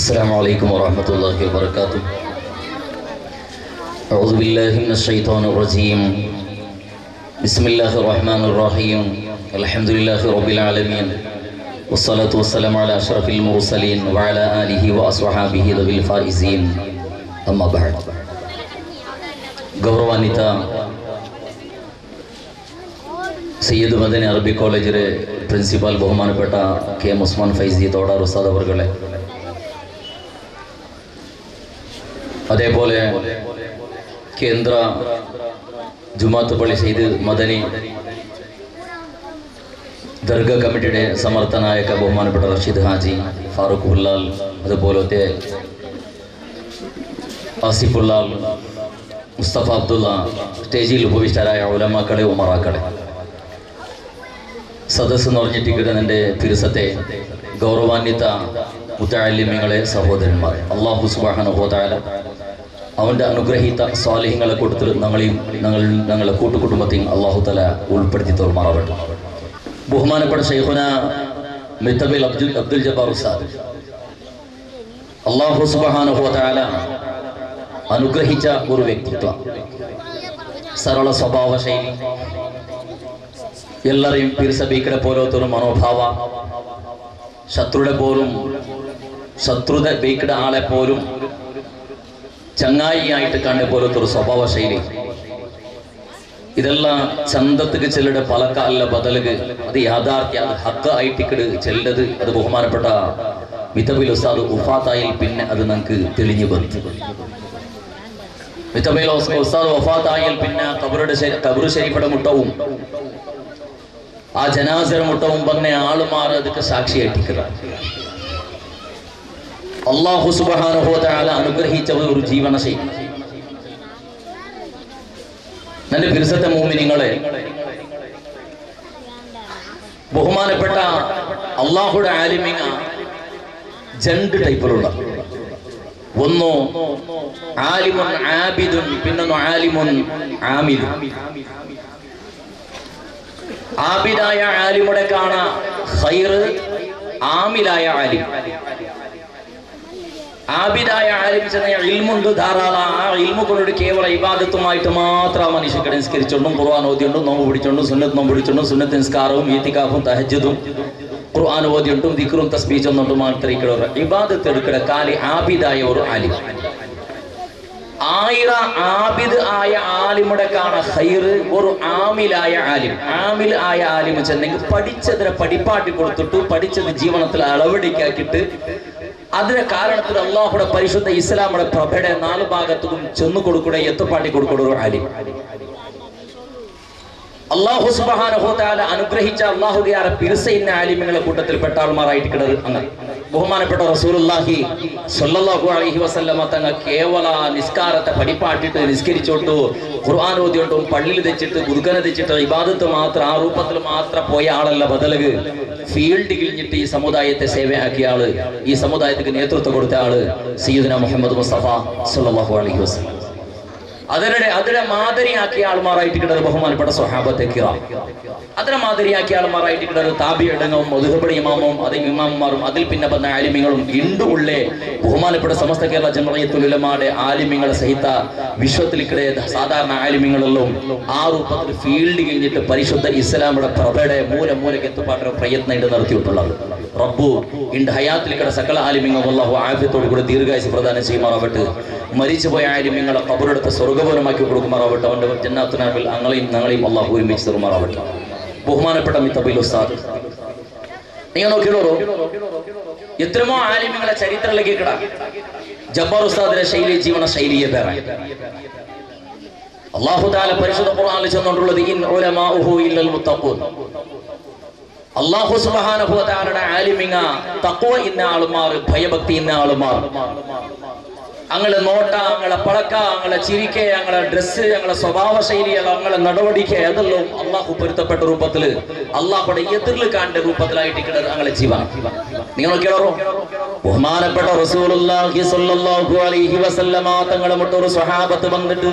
السلام عليكم ورحمة الله وبركاته. أعوذ بالله من الشيطان الرجيم. بسم الله الرحمن الرحيم. الحمد لله رب العالمين. والصلاة والسلام على أشرف المرسلين وعلى آله وأصحابه ذوي الفائزين. أما بعد. ഗൗരവാന്വിത സയ്യിദ് മദനി അറബി കോളേജിലെ പ്രിൻസിപ്പാൽ ബഹുമാനപ്പെട്ട കെ എം ഉസ്മാൻ ഫൈസി തോടാർ ഉസ്താദ് അവർകളെ, അതേപോലെ കേന്ദ്ര ജുമാഅത്ത് പള്ളി സയ്യിദ് മദനി ദർഗ കമ്മിറ്റിയുടെ സമർത്ഥനായ ബഹുമാനപ്പെട്ട റഷീദ് ഹാജി, ഫാറൂഖ് ഉല്ലാൽ, അതുപോലത്തെ ആസിഫുല്ലാൽ, മുസ്തഫ അബ്ദുള്ള, സ്റ്റേജിൽ ഉപവിഷ്ടരായ ഉലമാക്കളെ, ഉമറാക്കളെ, സദസ്സ് നിറഞ്ഞിട്ടിക്കിടുന്നതിൻ്റെ തിരുസത്തെ ഗൗരവാന്വിത മുതഅല്ലിമീങ്ങളെ, സഹോദരന്മാരെ, അല്ലാഹു സുബ്ഹാനഹു വ തആല അവൻ്റെ അനുഗ്രഹീത സ്വാലിഹ്യങ്ങളെ കൊടുത്ത് ഞങ്ങളെ കൂട്ടുകുടുംബത്തെയും അല്ലാഹു തആല ഉൾപ്പെടുത്തി തോർമാറാവട്ടെ. ബഹുമാനപ്പെട്ട ശൈഖുന മിത്തബിൽ അബ്ദുൽ ജബ്ബാർ ഉസ്താദ്, അല്ലാഹു സുബ്ഹാനഹു വ തആല അനുഗ്രഹിച്ച ഒരു വ്യക്തിത്വം, സരള സ്വഭാവ ശൈലി, എല്ലാവരെയും പിരിസബീക്കടെ പോലത്തൊരു മനോഭാവ, ശത്രുത ബീക്കടെ ആളെ പോലും ചങ്ങായിയായിട്ട് കണ്ട പോലത്തൊരു സ്വഭാവ ശൈലി, ഇതെല്ലാം ചന്തത്തിക്ക് ചെല്ലുടെ പലക്കാല ബദലുക, അത് യാഥാർത്ഥ്യ, അത് ഹക്ക് ആയിട്ടിക്കട് ചെല്ലത്, അത് ബഹുമാനപ്പെട്ട മിത്തബിൽ ഉസ്താദ് വഫാത്തായിൽ പിന്നെ അത് നമുക്ക് തെളിഞ്ഞു ബന്ധു. മിത്തബിൽ ഉസ്താദ് വഫാത്തായിൽ പിന്നെ കബറു ശരീഫയുടെ മുട്ടവും ആ ജനാസര മുട്ടവും പറഞ്ഞ ആളുമാർ അതൊക്കെ സാക്ഷിയായിട്ടിക്കുക. അല്ലാഹു സുബ്ഹാനഹു വ തആല അനുഗ്രഹിച്ച ഒരു ജീവന ശൈലി. നല്ല ഫിർസത്തെ മുഅ്മിനീങ്ങളെ, ബഹുമാനപ്പെട്ട അല്ലാഹുയുടെ ആലിമീങ്ങ രണ്ട് ടൈപ്പിലുള്ള, ഒന്ന് ആലിമുൻ ആബിദുൻ, പിന്നൊന്ന് ആലിമുൻ ആമിദുൻ. ആബിദായ ആലിമുടെ കാണാ ഖൈർ, ആമിലായ ആലിം. ആബിദായ ആലിം ചെന്ന ഇൽമുണ്ട് ധാരാളം. ആ ഇൽമു കൊണ്ട് കേവല ഇബാദത്തുമായിട്ട് മാത്രം മനുഷ്യക്ക് നിസ്കരിച്ചോണ്ടും ഖുർആൻ ഓതിയോണ്ടും നോമ്പ് പിടിച്ചോണ്ടും സുന്നത്ത് നോമ്പ് പിടിച്ചോണ്ടും സുന്നത്ത് നിസ്കാരവും ഈത്തികാഫും തഹജ്ജുദും ഖുർആൻ ഓതിയോണ്ടും ദിക്റും തസ്ബീഹും ചെന്നോണ്ടും മാത്രമേ ഇവിടെ ഇബാദത്ത് എടുക്കണ കാലി ആബിദായ ഒരു ആലിം. ആബിദ് ആയ ആലിമുടെ കാണ ഖൈർ ഒരു ആമിലായ ആലിം. ആമിൽ ആയ ആലിം ചെന്നെങ്കിൽ പഠിച്ചതിനെ പഠിപ്പാട്ടി കൊടുത്തിട്ട് പഠിച്ചത് ജീവനത്തിൽ അളവടിക്കാക്കിയിട്ട് അതിന്റെ കാരണത്തിൽ അള്ളാഹുടെ പരിശുദ്ധ ഇസ്ലാമുടെ പ്രഭയുടെ നാല് ഭാഗത്തും ചെന്നു കൊടുക്കുക, എത്തുപാട്ടി കൊടുക്കുന്ന ഒരു ആലിം. അല്ലാഹു സുബ്ഹാനഹു വ തആല അനുഗ്രഹിച്ച അല്ലാഹുവിന്റെ പിർസയിന്ന ആലിമുകളുടെ കൂട്ടത്തിൽ പെട്ട ആൾമാരായിട്ട് കിടന്നത്. അങ്ങനെ ബഹുമാനപ്പെട്ട റസൂലുള്ളാഹി സ്വല്ലല്ലാഹു അലൈഹി വസല്ലമ തങ്ങൾ കേവല നിസ്കാരത്തെ പഠിപ്പാട്ടിട്ട് നിസ്കരിച്ചോട്ടു ഖുർആൻ ഓതിയോട്ടും പള്ളിയിൽ തെച്ചിട്ട് ഗുരുക്കനെ തെച്ചിട്ട് ഇബാദത്ത് മാത്രം ആ രൂപത്തിൽ മാത്രം പോയ ആളല്ല, ബദലക് ഫീൽഡ് കിഴിഞ്ഞിട്ട് ഈ സമുദായത്തെ സേവയാക്കിയ ആള്, ഈ സമുദായത്തിന് നേതൃത്വം കൊടുത്ത ആള് സയ്യിദുനാ മുഹമ്മദ് മുസ്തഫ സ്വല്ലല്ലാഹു അലൈഹി വസല്ലം. അതിനെ മാതരിയാക്കിയ ആൾമാരായിട്ട് കിടന്നത് ബഹുമാനപ്പെട്ട സ്വഹാബത്തെ കിറാം. അതിനെ മാതരിയാക്കിയ ആൾമാരായിട്ട് കിടന്നത് താബിഈങ്ങളും മദ്ഹബുൽ ഇമാമും അതേ ഇമാമുമാരും അതിൽ പിന്നെ വന്ന ആലിമീങ്ങളും ഇണ്ടുള്ളേ ബഹുമാനപ്പെട്ട സമസ്ത കേരള ജംഇയ്യത്തുൽ ഉലമായുടെ ആലിമീങ്ങളെ സഹിത വിശ്വത്തിലിക്കടെ സാധാരണ ആലിമീങ്ങളെല്ലാം ആ രൂപത്തിൽ ഫീൽഡ് കഴിഞ്ഞിട്ട് പരിശുദ്ധ ഇസ്ലാമിയുടെ പ്രഭയുടെ മൂലയ്ക്ക് എത്തുപാട്ടൊരു പ്രയത്നം ഇണ്ട് നടത്തിയിട്ടുള്ളത്. റബ്ബു ഇണ്ട് ഹയാത്തിലിക്കടെ സകല ആലിമീങ്ങളും അല്ലാഹു ആഫിയത്തോടു കൂടി ദീർഘായുസ് പ്രദാനം ചെയ്യുമാറാവട്ടെ. മരിച്ചുപോയ ആലിമീങ്ങളെ ഖബറെടുത്ത് സ്വർഗ്ഗഭവനമാക്കി കൊടുക്കുമാറാവട്ടെ. അവന്റെ ജന്നാത്തുൽ നഈമിൽ ഞങ്ങളെയും അല്ലാഹു ഒരുമിച്ച് തരുമാറാവട്ടെ. ബഹുമാനപ്പെട്ട മിത്തബിൽ ഉസ്താദ്, നിങ്ങൾ നോക്കിയോളൂ, എത്രമോ ആലിമീങ്ങളെ ചരിത്രത്തിലേക്ക് കിടാം. ജബ്ബാർ ഉസ്താദിന്റെ ശൈലി ജീവന ശൈലിയെ വേറെ. അല്ലാഹു തആല പരിശുദ്ധ ഖുർആനിൽ ചെന്നുകൊണ്ടുള്ളത് ഇൻ ഉലമാഉഹു ഇല്ലൽ മുത്തഖൂൻ. അല്ലാഹു സുബ്ഹാനഹു വ തആലയുടെ ആലിമീങ്ങ തഖ്വ ഇന്ന ആളുമാർ, ഭയഭക്തി ഇന്ന ആളുമാർ, അങ്ങളെ നോട്ട, അങ്ങളെ പളക്ക, അങ്ങളെ ചിരിക്ക, അങ്ങളെ ഡ്രസ്സ്, അങ്ങളെ സ്വഭാവ ശൈലി, അങ്ങളെ നടപടിക്ക, അതെല്ലാം അള്ളാഹു പൊരുത്തപ്പെട്ട രൂപത്തില് അള്ളാഹുടെ എതിർല് കാണേണ്ട രൂപത്തിലായിട്ട് കിടന്നത് അങ്ങളെ ജീവൻ. നിങ്ങൾ നോക്കിയാറോ, ബഹുമാനപ്പെട്ട റസൂലുള്ളാഹി സ്വല്ലല്ലാഹു അലൈഹി വസല്ലമ തങ്ങളെ മുട്ടൊരു സ്വഹാബത്ത് വന്നിട്ട്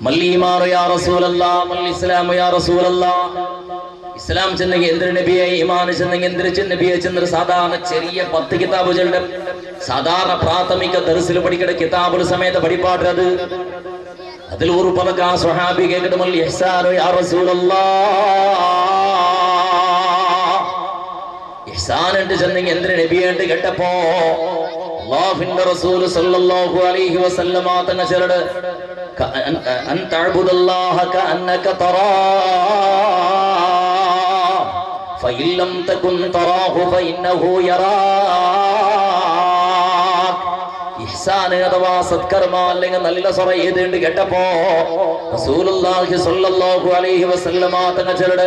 മല്ലീമാർ യാ റസൂലല്ലാഹ്, മൽ ഇസ്ലാം യാ റസൂലല്ലാഹ്, ഇസ്ലാം ചെന്നെങ്കിൽ എന്തൊരു നബിയെ, ഈമാൻ ചെന്നെങ്കിൽ എന്തൊരു നബിയെ ചെന്നൊരു സാധാരണ ചെറിയ 10 കിതാബുകളുടെ സാധാരണ പ്രാഥമിക ദർസിൽ പഠിക്കുന്ന കിതാബുകൾ സമയത്ത് പഠിപ്പാട്ടത്. അതിൽ ഒരു പലക്കാ സ്വഹാബി കേൾക്കണമൽ ഇഹ്സാനു യാ റസൂലല്ലാഹ്. ഇഹ്സാൻ ഉണ്ട് ചെന്നെങ്കിൽ എന്തൊരു നബിയുണ്ട് കേട്ടപ്പോ അല്ലാഹുവിന്റെ റസൂൽ സല്ലല്ലാഹു അലൈഹി വസല്ലമ തങ്ങൾ ചെറുട് അൻ തഅബുദല്ലാഹ കഅന്നക തറാ ഫഇൻ ലം തകുൻ തറാഹു ഫഇന്നഹു യറാക്. ഇഹ്സാൻ അഥവാ സത്കർമ്മ അല്ലെങ്കിൽ നല്ല സ്വറ ഏതുണ്ട് കേട്ടപ്പോ റസൂലുള്ളാഹി സ്വല്ലല്ലാഹു അലൈഹി വസല്ലമ തങ്ങൾ ചെറുട്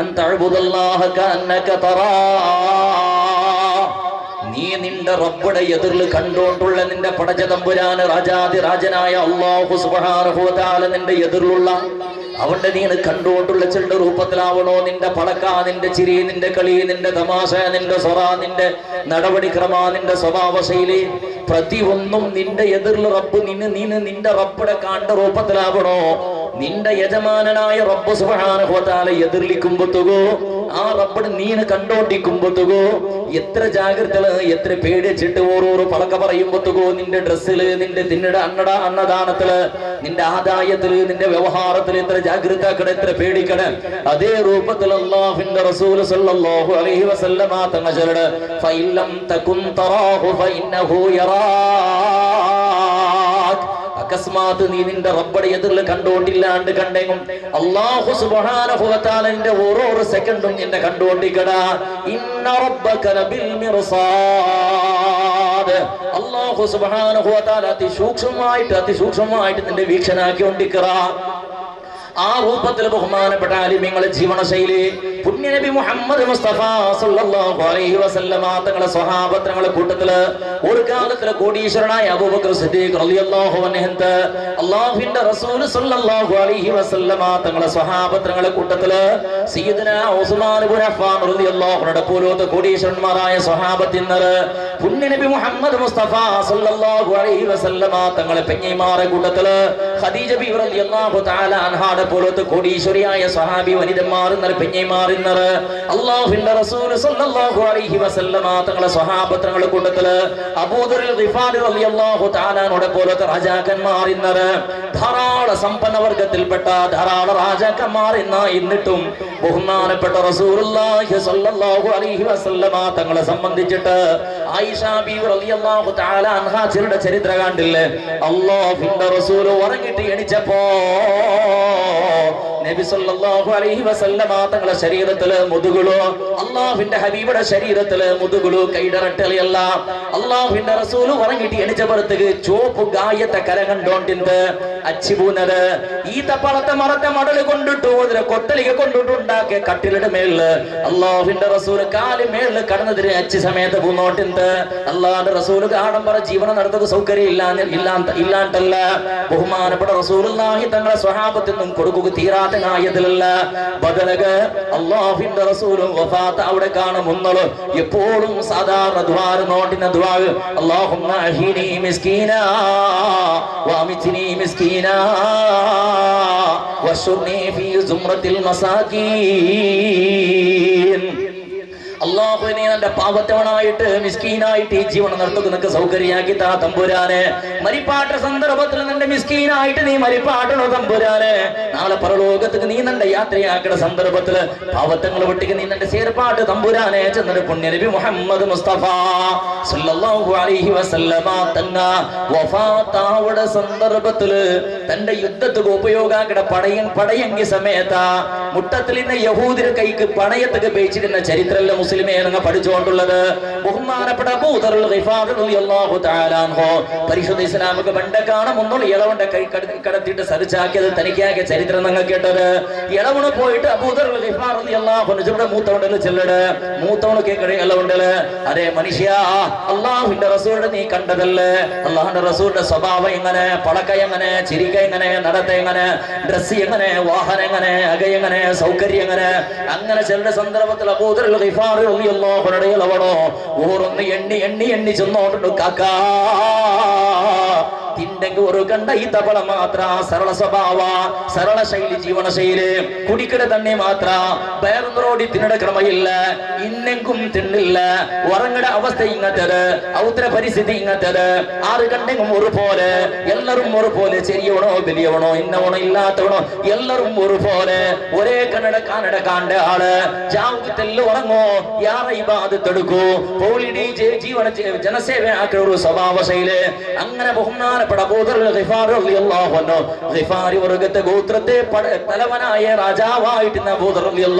അൻ തഅബുദല്ലാഹ കഅന്നക തറാ, നീ നിന്റെ റബ്ബുടെ എതിർൽ കണ്ടുകൊണ്ടുള്ള നിന്റെ പടച്ച തമ്പുരാന് രാജാതി രാജനായ അല്ലാഹു സുബ്ഹാനഹു വ തആല നിന്റെ എതിർലുള്ള അവന്റെ നീ കണ്ടുകൊണ്ടുള്ള ചെണ്ട രൂപത്തിലാവണോ നിന്റെ പടക്ക, നിന്റെ ചിരി, നിന്റെ കളി, നിന്റെ തമാശ, നിന്റെ സ്വറ, നിന്റെ നടപടിക്രമ, നിന്റെ സ്വഭാവ ശൈലി പ്രതി ഒന്നും നിന്റെ എതിർൽ റബ്ബ് നിന്റെ റബ്ബുടെ കാണ്ട രൂപത്തിലാവണോ. നിന്റെ യജമാനായ റബ്ബ് സുബ്ഹാനഹു വ തആല എതിർലിക്കുമ്പോത്തുകോ ആ റബ്ബിന് നീന് കണ്ടോണ്ടിക്കുമ്പോത്തുകോ എത്ര ജാഗ്രത, എത്ര പേടിച്ചിട്ട് ഓരോരോ പളക്ക പറയുമ്പോത്തുകോ നിന്റെ ഡ്രസ്സില്, നിന്റെ അന്നദാനത്തില്, നിന്റെ ആദായത്തില്, നിന്റെ വ്യവഹാരത്തില് എത്ര ജാഗ്രത കട, എത്ര പേടിക്കട. അതേ രൂപത്തിൽ അല്ലാഹുവിന്റെ റസൂൽ സല്ലല്ലാഹു അലൈഹി വസല്ലമ തങ്ങൾ ചൊല്ലു ഫഇൻ ലം തകുൻ തറാഹു ഫഇന്നഹു യറാക്. അകസ്മാത്ത് നീ നിന്റെ റബ്ബടെ എതിർൽ കണ്ടുകൊണ്ടില്ലാണ്ട് കണ്ടെങ്കും അല്ലാഹു സുബ്ഹാനഹു വ തആലന്റെ ഓരോ സെക്കൻഡും നിന്നെ കണ്ടുകൊണ്ടിരിക്കടാ. ഇന്ന റബ്ബക ലബിൽ മിർസാദ്. അല്ലാഹു സുബ്ഹാനഹു വ തആല അതിസൂക്ഷ്മമായിട്ട് നിന്റെ വീക്ഷണാക്കിക്കൊണ്ടിരിക്കറാ. ആ രൂപത്തിൽ ബഹുമാനപ്പെട്ട ആലിമ്യങ്ങളെ ജീവനശൈലി പുണ്യനബി മുഹമ്മദ് മുസ്തഫ സല്ലല്ലാഹു അലൈഹി വസല്ലമ തങ്ങളെ സ്വഹാബത്തുകളെ കൂട്ടത്തില് ഒരു കാലത്തിലെ കോടീശ്വരനായ അബൂബക്കർ സിദ്ദീഖ് റളിയല്ലാഹു അൻഹു അല്ലാഹുവിന്റെ റസൂൽ സല്ലല്ലാഹു അലൈഹി വസല്ലമ തങ്ങളെ സ്വഹാബത്തുകളെ കൂട്ടത്തില് സയ്യിദുനാ ഉസ്മാൻ ഇബ്നു അഫ്ഫാൻ റളിയല്ലാഹു അൻഹു പോലത്തെ കോടീശ്വരന്മാരായ സ്വഹാബത്തിന്നർ പുണ്യനബി മുഹമ്മദ് മുസ്തഫ സല്ലല്ലാഹു അലൈഹി വസല്ലമ തങ്ങളെ പെഞ്ഞൈമാരെ കൂട്ടത്തില് ഖദീജ ബിബി റളിയല്ലാഹു തആല അൻഹാടെ പോലത്തെ കോടീശ്വരിയായ സ്വഹാബി വനിതമാർ പെഞ്ഞൈമാർ അല്ലാഹുവിന്റെ റസൂൽ സല്ലല്ലാഹു അലൈഹി വസല്ലമ തങ്ങളെ സ്വഹാബത്തുകളെ കൂട്ടത്തില് അബൂദർ ഗിഫാരി റളിയല്ലാഹു തആല അൻഹുടെ പോലത്തെ രാജാക്കന്മാർ ധാരാളം സമ്പന്ന വർഗത്തിൽപ്പെട്ട ധാരാളം രാജാക്കന്മാർ എന്നിട്ടും ബഹുമാനപ്പെട്ട റസൂലുള്ളാഹി സ്വല്ലല്ലാഹു അലൈഹി വസല്ലമ തങ്ങളെ സംബന്ധിച്ചിട്ട് ആയിഷ ബീവി റളിയല്ലാഹു തആല അൻഹാ ചിലരുടെ ചരിത്രം കണ്ടില്ലേ. അല്ലാഹുവിന്റെ റസൂൽ ഉറങ്ങിട്ട് എണിച്ചപ്പോ നബി സല്ലല്ലാഹു അലൈഹി വസല്ലമ തങ്ങളുടെ ശരീരത്തില് മുതുകുളോ അല്ലാഹുവിന്റെ ഹബീബിയുടെ ശരീരത്തില് മുതുകുളോ കൈടറട്ടലിയല്ല. അല്ലാഹുവിന്റെ റസൂൽ ഉറങ്ങിട്ട് എണിച്ചപ്പുറത്തേക്ക് ചോപ്പ് ഗായത്തെ കര കണ്ടോണ്ടിന്ത് അച്ചിപൂനത് ഈത്തപ്പളത്തെ മറത്തെ മടല് കൊണ്ടിട്ടു അതിലെ കൊട്ടലിക കൊണ്ടിട്ടുണ്ടാക്കിയ കട്ടിലിന്റെ മേളില് അല്ലാഹുവിന്റെ റസൂൽ കാല് മേളില് കടന്നതിന് അച്ചി സമയത്ത് പൂന്നോട്ടിന്ത് അല്ലാഹുവിന്റെ റസൂൽ ആഡംബര ജീവനം നടത്തുക സൗകര്യം ഇല്ലാണ്ടല്ല. ബഹുമാനപ്പെട്ട റസൂലുള്ളാഹി തങ്ങളെ സ്വഹാബത്തിനും കൊടുക്കുക തീരാത്ത ആയതിലല്ല ബദലക അല്ലാഹുവിന്റെ റസൂലും വഫാത്ത് അവിടെ കാണുമുന്നള് എപ്പോഴും സാധാരണ ദ്വാര നോട്ടിന ദ്വാ അല്ലാഹുമ്മ അഹീനി മിസ്കീനാ വഅമിത്നി മിസ്കീനാ വശുർനി ഫീ സുംറത്തിൽ മസാകീൻ. അല്ലാഹുവിനെ നിന്റെ പാവത്തവനായിട്ട് മിസ്കീനായിട്ട് ഈ ജീവനം നടത്തുന്നൊക്കെ സൗകര്യമാക്കി താ തമ്പുരാനെ. മരിപ്പാട്ട സന്ദർഭത്തിൽ നിന്റെ മിസ്കീനായിട്ട് നീ മരിപ്പാട്ടണോ തമ്പുരാനെ. നാളെ പരലോകത്തേക്ക് നീ നിന്റെ യാത്രയാക്കുന്ന സന്ദർഭത്തില് പാവത്തങ്ങൾ വിട്ടിക്ക് നീ നിന്റെ ചേർപ്പാട്ട് തമ്പുരാനെ ചെന്നിട്ട് പുണ്യനബി മുഹമ്മദ് മുസ്തഫ സല്ലല്ലാഹു അലൈഹി വസല്ലമ തങ്ങ വഫാത്താവുടെ സന്ദർഭത്തില് തന്റെ യുദ്ധത്തിന് ഉപയോഗാക്കിട പടയങ്കി സമയത്ത മുട്ടത്തിൽ ഇന്ന് യഹൂദിന്റെ കൈക്ക് പണയത്തൊക്കെ പേച്ചിരുന്ന ചരിത്രമല്ല മുസ്ലിമേ നിങ്ങൾ പഠിച്ചുകൊണ്ടുള്ളത്. ബഹുമാനപ്പെട്ട അബൂദർ ഗിഫാരി റളിയല്ലാഹു തആല അൻഹു പരിശുദ്ധ ഇസ്ലാമിക ബണ്ടക്കാണ് മുന്നോട്ട് ഇളവന്റെ കൈ കടത്തിയിട്ട് സരിച്ചാക്കിയത് തനിക്കാക്കിയ ചരിത്രം നിങ്ങൾ കേട്ടത്. ഇളവണ് പോയിട്ട് അബൂദർ ഗിഫാരി റളിയല്ലാഹു അൻഹുയുടെ മൂത്തവണ്ടല് ചെല്ലട് മൂത്തവണ് കേൾക്കടേ ഇളവണ്ടല് അതേ മനുഷ്യ അല്ലാഹുവിന്റെ റസൂലിനെ നീ കണ്ടതല്ലേ. അല്ലാഹുവിന്റെ റസൂലിന്റെ സ്വഭാവം എങ്ങനെ, പളക്ക എങ്ങനെ, ചിരിക എങ്ങനെ, നടത്ത എങ്ങനെ, ഡ്രസ് എങ്ങനെ, വാഹനം എങ്ങനെ, അക എങ്ങനെ, സൗകര്യം എങ്ങനെ, അങ്ങനെ ചില സന്ദർഭത്തിൽ അബൂദർ ഗിഫാരി റളിയല്ലാഹു അൻഹു ഇളവണോ ഓരോന്ന് എണ്ണി ചെന്നോട്ടുണ്ട് കാക്കാ ತಿಂಡೆಂಗ ഒരു കണ്ട ഈ തവള മാത്ര സരള സ്വഭാവ സരള ಶೈಲಿ ಜೀವನ ಶೈಲಿ ಕುಡಿಕಡ ತಣ್ಣೆ ಮಾತ್ರ ಬೇರೊಂದರೋಡಿ ತಿನ್ನಡ ಕ್ರಮಯಿಲ್ಲ ಇನ್ನೆಂകും ತಿನ್ನಿಲ್ಲ ഉറങ്ങട അവസ്ഥ ഇങ്ങത്തത് ഔത്ര പരിസ്ഥിതി ഇങ്ങത്തത് 6 ഗಂಟೆಗೂ ഒരുപോലെ എല്ലാരും ഒരുപോലെ ചെറിയവണോ വലിയവണോ ഇന്നവണോ ഇല്ലാത്തവണോ എല്ലാരും ഒരുപോലെ ഒരേ കന്നഡ കാണ്ട ആള് ജാവുകത്തെല്ലാം ഉറങ്ങോ യാറ ഇബാദത്ത് എടുക്കൂ പോളിഡി ജീവന ജനസേവ ആക്കുന്ന ഒരു സ്വഭാവ ശൈലി അങ്ങനെ ബഹുമാനപ്പെട്ട ഗിഫാരി വർഗത്തെ ഗോത്രത്തെ തലവനായ രാജാവായിട്ട്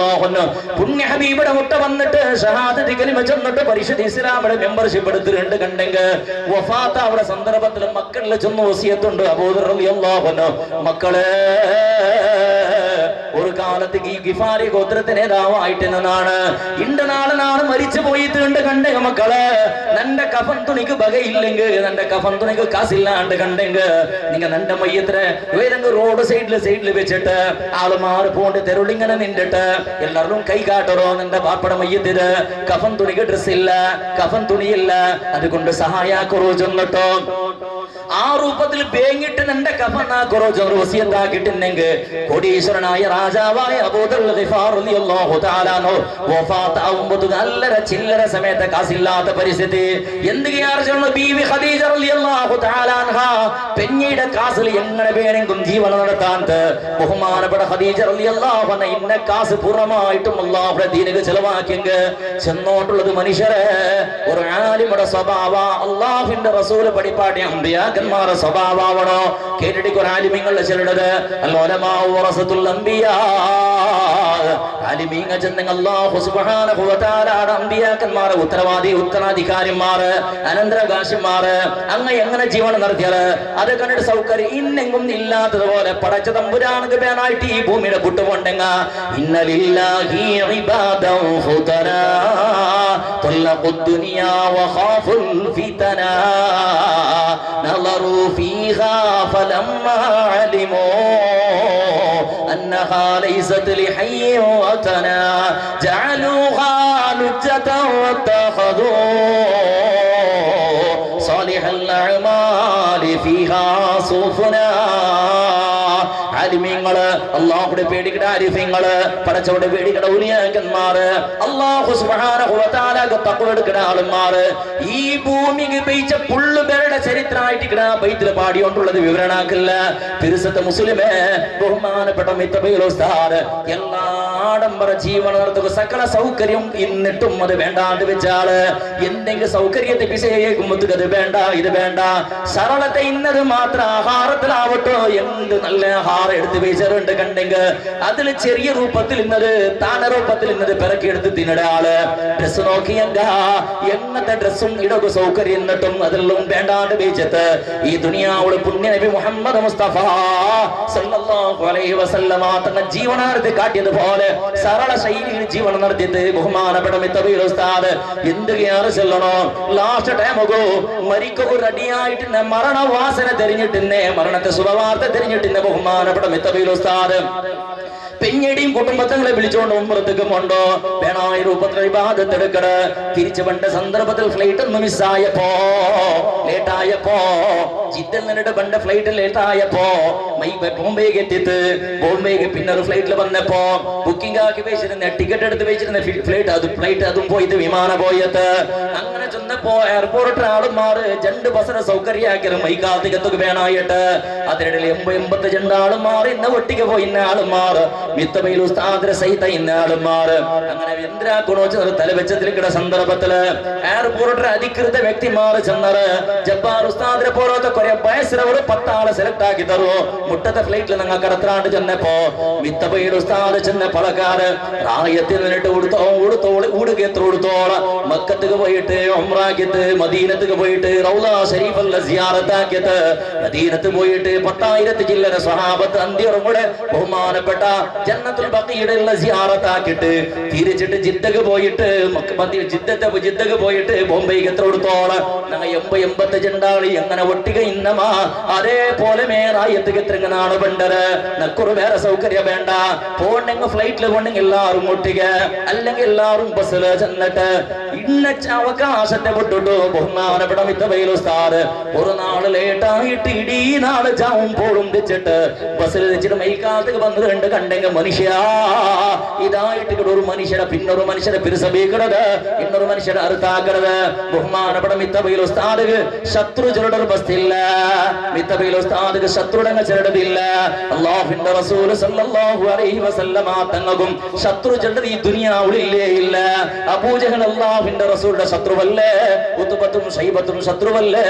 പുണ്യ ഹബീബിടെ മുട്ട വന്നിട്ട് ഷഹാദത്ത് കലിമ ചെന്നിട്ട് പരിശുദ്ധ ഇസ്ലാമിയുടെ മെമ്പർഷിപ്പ് എടുത്തിട്ടുണ്ട് കണ്ടെങ്കിൽ വഫാത്ത് അവരുടെ സന്ദർഭത്തിൽ മക്കളിൽ ചെന്ന് വസിയത്തുണ്ട് അബൂദർ റളിയല്ലാഹു അൻഹു മക്കളെ ഒരു കാലത്ത് ഈ ഗിഫാരി ഗോത്രത്തെ നേതാവായിട്ട് നിന്നാണ് ഇണ്ട് നാളെ മരിച്ചു പോയിട്ടുണ്ട് കണ്ടേ മക്കള് നന്റെ കഫൻ തുണിക്ക് ബകയില്ലെങ്കിൽ നന്റെ കഫൻ തുണിക്ക് കാസില്ലാണ്ട് കണ്ടെങ്കിൽ നിങ്ങൾ നന്റെ മയ്യത്തിനെ ഏതെങ്കിലും റോഡ് സൈഡിൽ വെച്ചിട്ട് ആളുമാറ് പോണ്ട് തെരുളിങ്ങനെ നിന്നിട്ട് എല്ലാവരും കൈ കാട്ടറോ നിന്റെ ബാപ്പയുടെ മയ്യത്തിന് കഫൻ തുണിക്ക് ഡ്രസ് ഇല്ല കഫൻ തുണിയില്ല അതുകൊണ്ട് സഹായാക്കുറോ ചെന്നിട്ടോ ആ രൂപത്തിൽ വേങ്ങിട്ട് നിന്റെ കഫൻ ആ കുറച്ച് വസിയത്താക്കിട്ടുണ്ടെങ്കിൽ കോടീശ്വരനായ രാജാവായ അബൂദർ ഗിഫാർ റളിയല്ലാഹു തആല അൻഹു വഫാത്ത് ആവുമ്പോൾ നല്ലര ചില്ലറ സമയത്ത് കാസില്ലാത്ത പരിസ്ഥിതി എന്തുകയാണ് ബീവി ഖദീജ റളിയല്ലാഹു തആല അൻഹ പെണ്ണിയുടെ കാസിൽ എങ്ങനെ വേണമെങ്കിലും ജീവനം നടത്താൻ ബഹുമാനപ്പെട്ട ഖദീജ റളിയല്ലാഹു അൻഹ ഇന്ന കാസ് പൂർണ്ണമായിട്ടും അല്ലാഹുവിന്റെ ദീനിന് ചെലവാക്കിയെങ്കിൽ ചെന്നോട്ടുള്ളത് മനുഷ്യരെ ഒരു ആലിമുടെ സ്വഭാവ അല്ലാഹുവിന്റെ റസൂൽ പഠിപ്പാടി അമ്പിയാക്കന്മാരുടെ സ്വഭാവമാവണോ കേട്ടിട്ട് ഒരു ആലിമീങ്ങളുടെ ചിലത് അൽഉലമാഉ വറസത്തുൽ അംബിയാ ആലിമീങ്ങ ചെന്നെങ്കിൽ അല്ലാഹു സുബ്ഹാനഹു വ തആലയുടെ അമ്പിയാക്കന്മാരെ ഉത്തരാധികാരിമാർ അനന്തരാവകാശിമാർ അങ്ങ് എങ്ങനെ ജീവനം നടത്തിയാൽ അത് കണ്ടിട്ട് സൗകര്യം ഇന്നെങ്കും ഇല്ലാത്തതുപോലെ പടച്ച തമ്പുരാനക്ക് പേനായിട്ട് ഈ ഭൂമിയുടെ പുട്ടുകൊണ്ടെങ്ക ഇന്നലില്ലാഹി ഇബാദൻ ഫുതനാ തല്ലഖുദ് ദുനിയാ വഖാഫുൽ ഫിതനാ نظروا فيها فلما علموا أنها ليست لحي وطنا جعلوها لجة واتخذوا صالح الأعمال فيها سفنا ആലിമീങ്ങള് അല്ലാഹുവിനെ പേടിക്കുന്ന ആരിഫീങ്ങള് പടച്ചവനെ പേടിക്കുന്ന ഔലിയാക്കന്മാര് അല്ലാഹു സുബ്ഹാനഹു വ തആലക്ക് തഖ്വ എടുക്കുന്ന ആളുമാര് ഈ ഭൂമിക്ക് പെയ്ച്ച പുള്ളുപേരുടെ ചരിത്രമായിട്ട് ബൈത്തിൽ പാടിയോണ്ടുള്ളത് വിവരണാക്കില്ല തിരുസത്തെ മുസ്ലിമേ ബഹുമാനപ്പെട്ട മിത്തബൈൽ ഉസ്താദ് എല്ലാ ആഡംബര ജീവനം നടത്തുക സകല സൗകര്യം എന്നിട്ടും അത് വേണ്ടാണ്ട് വെച്ചാല് എന്തെങ്കിലും സൗകര്യത്തെ പിശേക്കുമ്പോ അത് വേണ്ട ഇത് വേണ്ട സരളത്തെ ഇന്നത് മാത്രം ആഹാരത്തിലാവട്ടോ എന്ത് നല്ല ആഹാരം എടുത്ത് വെച്ചിട്ടുണ്ട് കണ്ടെങ്കിൽ അതിൽ ചെറിയ രൂപത്തിൽ ഇന്നത് താന രൂപത്തിൽ ഇന്നത് പിറക്കിയെടുത്ത് തിന്നട ആള് ഡ്രസ് നോക്കിയെങ്ക എങ്ങനത്തെ ഡ്രസ്സും ഇടക സൗകര്യം എന്നിട്ടും അതെല്ലാം വേണ്ടാണ്ട് വെച്ചിട്ട് ഈ ദുനിയാവുടെ പുണ്യ നബി മുഹമ്മദ് മുസ്തഫ സല്ലല്ലാഹു അലൈഹി വസല്ലമ തന്റെ ജീവനാർത്ഥി കാട്ടിയതുപോലെ സരള ശൈലിയിൽ ജീവനം നടത്തിയിട്ട് ബഹുമാനപ്പെട്ട മിത്തബീൽ ഉസ്താദ് എന്തുകയാണ് ചെല്ലണോ ലാസ്റ്റ് ടൈമോ മരിക്കോ റെഡിയായിട്ട് മരണവാസന തെരഞ്ഞിട്ടിന്നെ മരണത്തെ ശുഭവാർത്ത തെരഞ്ഞിട്ടിന്നെ ബഹുമാനപ്പെട്ട മിത്തബീൽ ഉസ്താദ് പെഞ്ഞടിയും കുടുംബത്തങ്ങളെ വിളിച്ചുകൊണ്ട് മുമ്പത്തേക്കും ഉണ്ടോ വേണായ രൂപത്തിൽ ഇബാദത്ത് എടുക്കണ തിരിച്ചു പണ്ട് സന്ദർഭത്തിൽ ഫ്ലൈറ്റ് ഒന്ന് മിസ്സായപ്പോ ലേറ്റായപ്പോ ജിദ്ദിൽ നിന്നിട്ട് പണ്ട് ഫ്ലൈറ്റ് ലേറ്റായപ്പോ ബോംബെക്ക് എത്തിയിട്ട് ബോംബെക്ക് പിന്നെ ഒരു ഫ്ലൈറ്റിൽ വന്നപ്പോ ബുക്കിംഗ് ആക്കി വെച്ചിരുന്ന ടിക്കറ്റ് എടുത്ത് വെച്ചിരുന്ന ഫ്ലൈറ്റ് അതും പോയിട്ട് വിമാനം പോയത് അങ്ങനെ ചെന്നപ്പോ എയർപോർട്ടിൽ ആളുമാർ രണ്ട് ബസ്സിന് സൗകര്യമാക്കിയത് മൈക്കാത്തികത്തൊക്കെ വേണായിട്ട് അതിനിടയിൽ 80 ആളുമാർ ഇന്ന ഒട്ടിക്ക് പോയി ഇന്ന ആളുമാർ മിത്തബൈൽ ഉസ്താദിന്റെ സഹിത ഇന്ന ആളുമാർ അങ്ങനെ എന്തിനാക്കണോ തല വെച്ചതിരിക്കുന്ന സന്ദർഭത്തില് എയർപോർട്ടിലെ അധികൃത വ്യക്തിമാർ ചെന്നത് ജബ്ബാർ ഉസ്താദിനെ പോലത്തെ കുറെ വയസ്സിലവർ 10 ആളെ സെലക്ട് ആക്കി തരുമോ മുട്ടത്തെ ഫ്ലൈറ്റിൽ നിങ്ങൾ കടത്തിലാണ്ട് ചെന്നപ്പോ മിത്തബൈൽ ഉസ്താദ് ചെന്ന പളക്കാര് റായത്തിൽ നിന്നിട്ട് ഉടുത്തോള് മക്കത്തേക്ക് പോയിട്ട് ഉംറയ്ക്ക് മദീനത്തേക്ക് പോയിട്ട് റൗള ശരീഫല്ല സിയാറത്താക്കിയിട്ട് മദീനത്ത് പോയിട്ട് 10,000 ചില്ലറ സ്വഹാബത്ത് അന്ത്യറും കൂടെ ബഹുമാനപ്പെട്ട ജന്നത്തുൽ ബഖീലുള്ള സിയാറത്താക്കിയിട്ട് തിരിച്ചിട്ട് ജിദ്ദക്ക് പോയിട്ട് ജിദ്ദക്ക് പോയിട്ട് ബോംബെക്ക് എത്ര കൊടുത്തോള് ഞങ്ങൾ 80-85 ഉണ്ടാളി എങ്ങനെ ഒട്ടിക ഇന്നമാ അതേപോലെ മേറായത്തേക്ക് എത്രങ്ങനാണ് വേണ്ടത് നക്കുറു വേറെ സൗകര്യം വേണ്ട പോണെങ്കിൽ ഫ്ലൈറ്റിൽ പോണെങ്കിൽ എല്ലാവരും ഒട്ടിക അല്ലെങ്കിൽ എല്ലാവരും ബസ്സിൽ ചെന്നിട്ട് ഇന്ന അവകാശത്തെ വിട്ടിട്ടു ബഹുമാനപ്പെട്ട മിത്തബൈൽ ഉസ്താദ് ഒരു നാള് ലേറ്റായിട്ട് ഇടീ നാള് ചാവും പോളും വെച്ചിട്ട് ബസ്സിൽ വെച്ചിട്ട് മൈക്കാലത്തേക്ക് വന്നിട്ടുണ്ട് കണ്ടെങ്കിൽ മനുഷ്യ ഇതായിട്ട് ഒരു മനുഷ്യരെ പിന്നൊരു മനുഷ്യരെ പിരിസബീക്കണത് ഇന്നൊരു മനുഷ്യരെ അറുത്താക്കണത് ബഹുമാനപ്പെട്ട മിത്തബൈൽ ഉസ്താദ് ശത്രു ചെറുടർ ബസ്സില്ല മിത്തബൈൽ ഉസ്താദ് ശത്രുടങ്ങ ചെറുടതില്ല അല്ലാഹുവിന്റെ റസൂൽ സല്ലല്ലാഹു അലൈഹി വസല്ലമ തങ്ങകും ശത്രു ചെറുടത് ഈ ദുനിയാവിലില്ലേ ഇല്ല അബൂജഹൽ അല്ലാഹുവിന്റെ റസൂലുടെ ശത്രുവല്ലേ ഉത്ബത്തും ശൈബത്തും ശത്രുവല്ലേ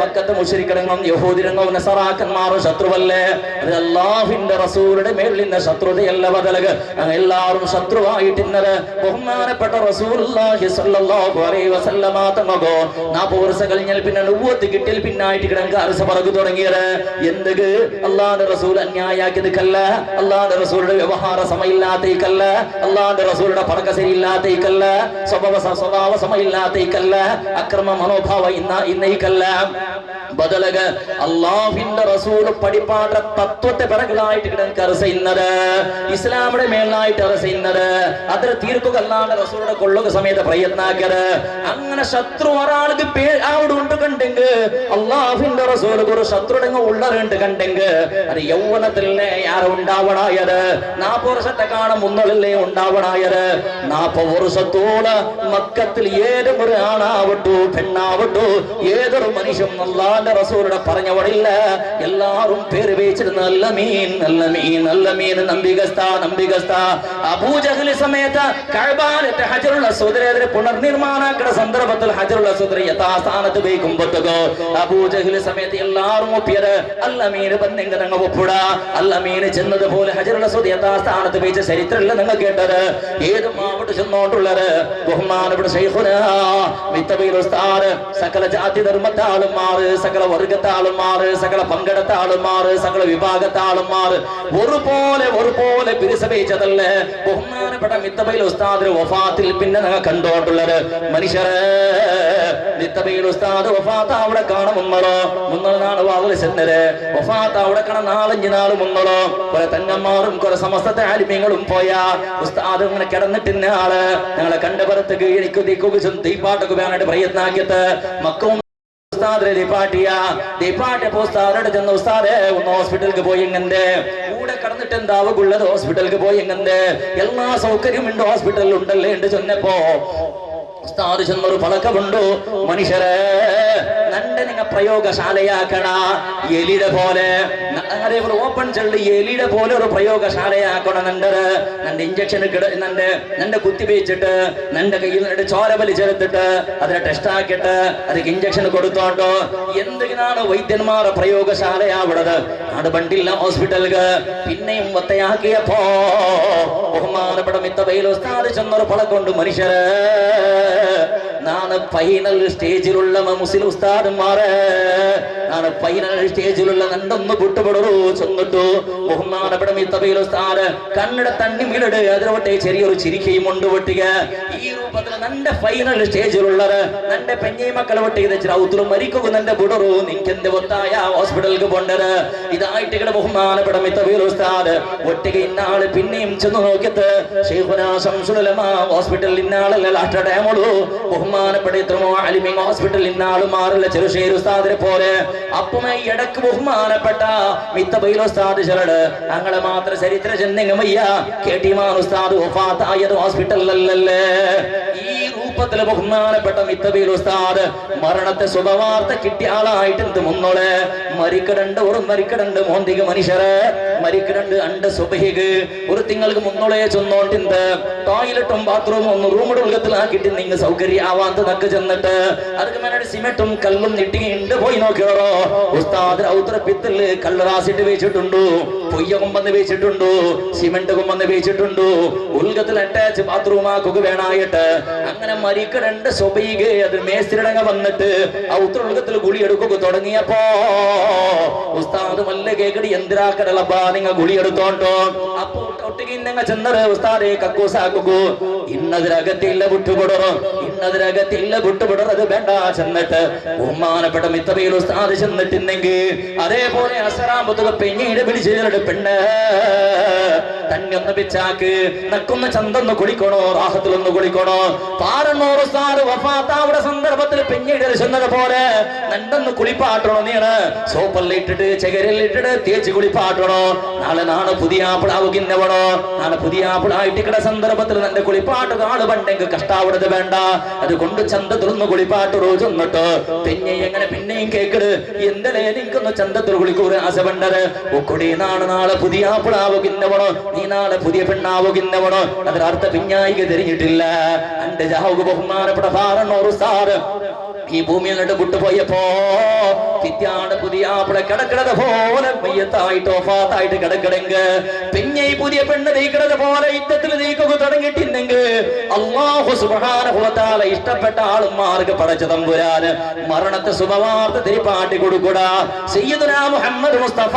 മക്കത്തെ മുശ്രിക്കടങ്ങും യഹൂദിരങ്ങും നസറാക്കന്മാരും ശത്രുവല്ലേ അത് അല്ലാഹുവിന്റെ റസൂലുടെ മേലിൽ ശത്രുതയല്ല ബദലക എല്ലാവരും ശത്രുവായിട്ടിന്നത് ബഹുമാനപ്പെട്ട റസൂലുള്ളാഹി സ്വല്ലല്ലാഹു അലൈഹി വസല്ലമ തങ്ങകോ 40 വർഷം കഴിഞ്ഞാൽ പിന്നെ നുബുവത്ത് കിട്ടിൽ പിന്നായിട്ട് കിടങ്ക അരസ പറകു തുടങ്ങിയത് എന്ത് അല്ലാഹുവിന്റെ റസൂൽ അന്യായാക്കിയതല്ല അല്ലാഹുവിന്റെ റസൂലുടെ വ്യവഹാര സമയില്ലാത്തേക്കല്ല അല്ലാഹുവിന്റെ റസൂലുടെ പടക്ക ശരിയില്ലാത്തേക്കല്ല സ്വഭാവ സമയില്ലാത്തേക്കല്ല അക്രമ മനോഭാവ ഇന്നേക്കല്ല ബദലക അല്ലാഹുവിന്റെ റസൂൽ പഠിപ്പാട്ട തത്വത്തെ പിറകിലായിട്ട് കിടങ്ക അരസയുന്നത് ഇസ്ലാമിന്റെ മേലായിട്ട് അരസയുന്നത് അതിൽ തീർക്കുക അല്ലാഹുവിന്റെ റസൂലുടെ കൊള്ളുക സമയത്ത് പ്രയത്നാക്കത് അങ്ങനെ ശത്രു ഒരാൾക്ക് അവിടെ ഉണ്ട് കണ്ടെങ്കിൽ അല്ലാഹുവിന്റെ റസൂൽ ഒരു ശത്രുടങ്ങ് ഉള്ളറുണ്ട് കണ്ടെങ്കിൽ അത് യൗവനത്തിലെ ആരും ഉണ്ടാവണായത് 40 വർഷത്തെ കാണും മുന്നോളില്ലേ ഉണ്ടാവണായത് 40 വർഷത്തോള് മക്കത്തിൽ ഏതും ഒരു ആണാവട്ടു പെണ്ണാവട്ടു ഏതൊരു മനുഷ്യൻ അല്ലാഹുവിന്റെ റസൂലുടെ പറഞ്ഞവടില്ല എല്ലാരും പേര് വെച്ചിരുന്ന നല്ല മീൻ നല്ല മീൻ നല്ല മീൻ നമ്പികസ്ത അബൂജഹൽ സമയത്ത് കഅബയിലെ ഹജറുൽ അസ്വദിനെ പുനർനിർമ്മാണാക്കുന്ന സന്ദർഭത്തിൽ ഹജറുൽ അസ്വദ് യഥാസ്ഥാനത്ത് വെക്കുമ്പോഴത്തേക്കോ അബൂജഹൽ സമയത്ത് എല്ലാവരും ഒപ്പിയത് അല്ല മീൻ ബന്ധങ്ങൾ നിങ്ങൾ ഒപ്പിടാ അല്ല മീൻ ചെന്നതുപോലെ ഹജറുൽ അസ്വദ് യഥാസ്ഥാനത്ത് വെച്ച ചരിത്രമല്ല നിങ്ങൾ കേട്ടത് ഏതും അവിടെ ചെന്നോണ്ടുള്ളത് ബഹുമാനപ്പെട്ട ശൈഖുനാ മിത്തബൈൽ ഉസ്താദ് സകല ജാതി ധർമ്മത്താളും മാറ് സകല വർഗത്താളും മാറ് സകല പങ്കെടുത്താളും മാറ് സകല വിഭാഗത്താളും മാറ് ഒരുപോലെ പിരിസഭയിച്ചതല്ലേ ബഹുമാനപ്പെട്ട മിത്തബൈൽ ഉസ്താദ് വഫാത്തിൽ പിന്നെ നിങ്ങൾ കണ്ടോണ്ടുള്ളത് മനുഷ്യരെ മിത്തബൈൽ ഉസ്താദ് വഫാത്ത് അവിടെ കാണുമെന്നോ മുന്നോളാണ് വാതിൽ ചെന്നത് വഫാത്ത് അവിടെ കാണാൻ 4-5 നാൾ മുന്നോളോ കുറെ തങ്ങന്മാരും കുറെ സമസ്തത്തെ ആലിമ്യങ്ങളും പോയാ ഉസ്താദ് ഇങ്ങനെ കിടന്നിട്ടിന്ന ആള് ഞങ്ങളെ കണ്ടപുറത്തേക്ക് എനിക്ക് തീപ്പാട്ടൊക്കെ വേണായിട്ട് പ്രയത്നാക്കിയിട്ട് മക്കവും ഉസ്താദിനെ ദീപാട്ടിയപ്പോ ഉസ്താദോട് ചെന്ന ഉസ്താദെ ഒന്ന് ഹോസ്പിറ്റലിലേക്ക് പോയി എങ്ങനെ കൂടെ കടന്നിട്ട് എന്താവുള്ളത് ഹോസ്പിറ്റലിലേക്ക് പോയി എങ്ങനെ എല്ലാ സൗകര്യമുണ്ട് ഹോസ്പിറ്റലിൽ ഉണ്ടല്ലേ ഉണ്ട് ചെന്നപ്പോ ഉസ്താദ് ചെന്നൊരു പഴക്കമുണ്ടോ മനുഷ്യരെ നന്റെ നിങ്ങൾ പ്രയോഗശാലയാക്കണ എലിയുടെ പോലെ അതേപോലെ ഓപ്പൺ ചെള്ളി എലിയുടെ പോലെ ഒരു പ്രയോഗശാലയാക്കണം നന്റെ ഇഞ്ചക്ഷൻ നന്റെ കുത്തി വെച്ചിട്ട് നന്റെ കയ്യിൽ നിന്നിട്ട് ചോര വലിച്ചെടുത്തിട്ട് അതിനെ ടെസ്റ്റ് ആക്കിയിട്ട് അതിക്ക് ഇഞ്ചക്ഷൻ കൊടുത്തോട്ടോ എന്തിനാണ് വൈദ്യന്മാർ പ്രയോഗശാലയാവിടത് അത് പണ്ടില്ല ഹോസ്പിറ്റലുകൾ പിന്നെയും ഒത്തയാക്കിയപ്പോ ബഹുമാനപ്പെട്ട മിത്തബൈൽ ഉസ്താദ് ചെന്നൊരു പഴക്കൊണ്ട് മനുഷ്യരെ നാണ് ഫൈനൽ സ്റ്റേജിലുള്ള മുസ്ലിം ഉസ്താദന്മാരെ നാണ് ഫൈനൽ സ്റ്റേജിലുള്ള നണ്ടൊന്ന് വിട്ടുപെടൂ ചെന്നിട്ടു ബഹുമാനപ്പെട്ട മിത്തബൈൽ ഉസ്താദ് കണ്ണട തണ്ണി മീലിട് അതിനോട്ടെ ചെറിയൊരു ചിരിക്കയും ഉണ്ട് വെട്ടിക ഈ രൂപത്തിൽ നന്റെ ഫൈനൽ സ്റ്റേജിലുള്ളത് നന്റെ പെഞ്ഞി മക്കളെ വെട്ടിയത് ഔത്തും മരിക്കുക നന്റെ വിടറു നിനക്കെന്ത് ഒത്തായ ഹോസ്പിറ്റലിലേക്ക് പോണ്ടത് ഇതായിട്ട് ഇവിടെ ബഹുമാനപ്പെട്ട മിത്തബൈൽ ഉസ്താദ് ഒട്ടിക ഇന്നാള് പിന്നെയും ചെന്ന് നോക്കിയത് ശൈഖുനാ ശംസുൽ ഉലമാ ഹോസ്പിറ്റലിൽ ഇന്നാളല്ല ലാസ്റ്റ് ടൈമുള്ളൂ ബഹുമാനപ്പെട്ട ഇത്രമോ അലിമിങ് ഹോസ്പിറ്റലിൽ ഇന്നാള് മാറില്ല ചെറുശ്ശേരി ഉസ്താദിനെ പോലെ അപ്പമേ ഇടക്ക് ബഹുമാനപ്പെട്ട മിത്തബൈൽ ഉസ്താദ് ചെലട് ഞങ്ങളെ മാത്രം ചരിത്ര ചെന്നിങ്ങമയ്യ കേട്ടിമാൻ ഉസ്താദ് വഫാത്തായത് ഹോസ്പിറ്റലിലല്ലേ ഈ രൂപത്തിൽ ബഹുമാനപ്പെട്ട മിത്തബൈൽ ഉസ്താദ് മരണത്തെ ശുഭവാർത്ത കിട്ടിയ ആളായിട്ട് മുന്നോളെ മരിക്കടണ്ട് മോന്തിക മനുഷ്യരെ മരിക്കടണ്ട് അണ്ട് സുബഹിക്ക് ഒരു തിങ്ങൾക്ക് മുന്നോളെ ചെന്നോണ്ടിന്ത് ടോയ്ലറ്റും ബാത്റൂമും ഒന്ന് റൂമിന്റെ ഉൾഗത്തിലാക്കിയിട്ട് നിങ്ങൾ സൗകര്യം ആവാത്ത നക്ക് ചെന്നിട്ട് അതിന് മേലെ സിമെന്റും കല്ലും ഞെട്ടിണ്ട് പോയി നോക്കിയോറോ ഉസ്താദ് ഔത്രപ്പിത്തില് കള്ളറാസിട്ട് വെച്ചിട്ടുണ്ടോ പൊയ്യ കൊമ്പന്ന് വെച്ചിട്ടുണ്ടോ സിമെന്റ് കൊമ്പന്ന് വെച്ചിട്ടുണ്ടോ ഉൾഗത്തിൽ അറ്റാച്ച് ബാത്റൂം ആക്കുക വേണായിട്ട് അങ്ങനെ മരിക്കടന്റെ സ്വബൈകെ അത് മേസ്തിരടങ്ങ വന്നിട്ട് ആ ഉത്തരത്തിൽ ഗുളി എടുക്കുക തുടങ്ങിയപ്പോ ഉസ്താദ് മല്ല കേക്കടി എന്തിരാക്കടലപ്പാ നിങ്ങ ഗുളി എടുത്തോണ്ടോ അപ്പൊ ഒട്ടിಗೆ നിങ്ങൾ ചെന്നത് ഉസ്താദെ കക്കൂസാക്കൂ ഇന്നതിരകത്തില്ല വിട്ടുപെടറോ ഇന്നതിരകത്തില്ല വിട്ടുപെടറത് വേണ്ട ചെന്നിട്ട് ബഹുമാനപ്പെട്ട മിത്തബയിൽ ഉസ്താദ് ചെന്നിട്ടുണ്ടെങ്കിൽ അതേപോലെ അസറാമ്പത്തുക പെഞ്ഞിയുടെ പിടിച്ചേരുടെ പെണ്ണ് തന്നെ ഒന്ന് പിച്ചാക്ക് നക്കൊന്ന് ചന്തൊന്ന് കുളിക്കണോ റാഹത്തിലൊന്ന് കുളിക്കണോ പാറണ്ണൂർ ഉസ്താദ് വഫാത്താവുടെ സന്ദർഭത്തിൽ പെഞ്ഞിയുടെ ചെന്നത് പോലെ നണ്ടൊന്ന് കുളിപ്പാട്ടണോ നീണ് സോപ്പല്ല ഇട്ടിട്ട് ചകരിലിട്ടിട്ട് തേച്ച് കുളിപ്പാട്ടണോ നാളെ പുതിയ ആപ്പിളാവുകിന്നവണോ നാളെ പുതിയ ആപ്പിളായിട്ട് കിട സന്ദർഭത്തിൽ നിന്റെ കുളിപ്പാട്ട് കാള് പണ്ടെങ്കിൽ കഷ്ടാവിടത് വേണ്ട അതുകൊണ്ട് ചന്തത്തിലൊന്ന് കുളിപ്പാട്ട് റോജ് ഒന്നിട്ട് പിന്നെ എങ്ങനെ പിന്നെയും കേക്കട് എന്തല്ലേ എനിക്കൊന്ന് ചന്തത്തിൽ കുളിക്കൂറ് ആശപണ്ടത് ഒക്കൊടി നാളെ പുതിയ ആപ്പിളാവുകിന്നവണോ നീ നാളെ പുതിയ പെണ്ണാവുകിന്നവണോ അതിനർത്ഥ പിഞ്ഞായിക തിരിഞ്ഞിട്ടില്ല എന്റെ ജാവുക ബഹുമാനപ്പെട്ട പാറണ്ണൂർ സാറ് ഈ ഭൂമിയിൽ നിന്ന് വിട്ടുപോയപ്പോ പിത്യാട് പുതിയ ആപ്പിളെ കിടക്കണത് പോലെ മയ്യത്തായിട്ട് ഒഫാത്തായിട്ട് കിടക്കണെങ്കിൽ പിന്നെ ഈ പുതിയ പെണ്ണ് നീക്കണത് പോലെ യുദ്ധത്തിൽ നീക്കുക തുടങ്ങിയിട്ടുണ്ടെങ്കിൽ അല്ലാഹു സുബ്ഹാനഹു വ തആല ഇഷ്ടപ്പെട്ട ആളുമാർക്ക് പടച്ച തമ്പുരാന് മരണത്തെ സുബവാർത്ത തിരിപ്പാട്ടി കൊടുക്കൂടാ സയ്യിദുനാ മുഹമ്മദ് മുസ്തഫ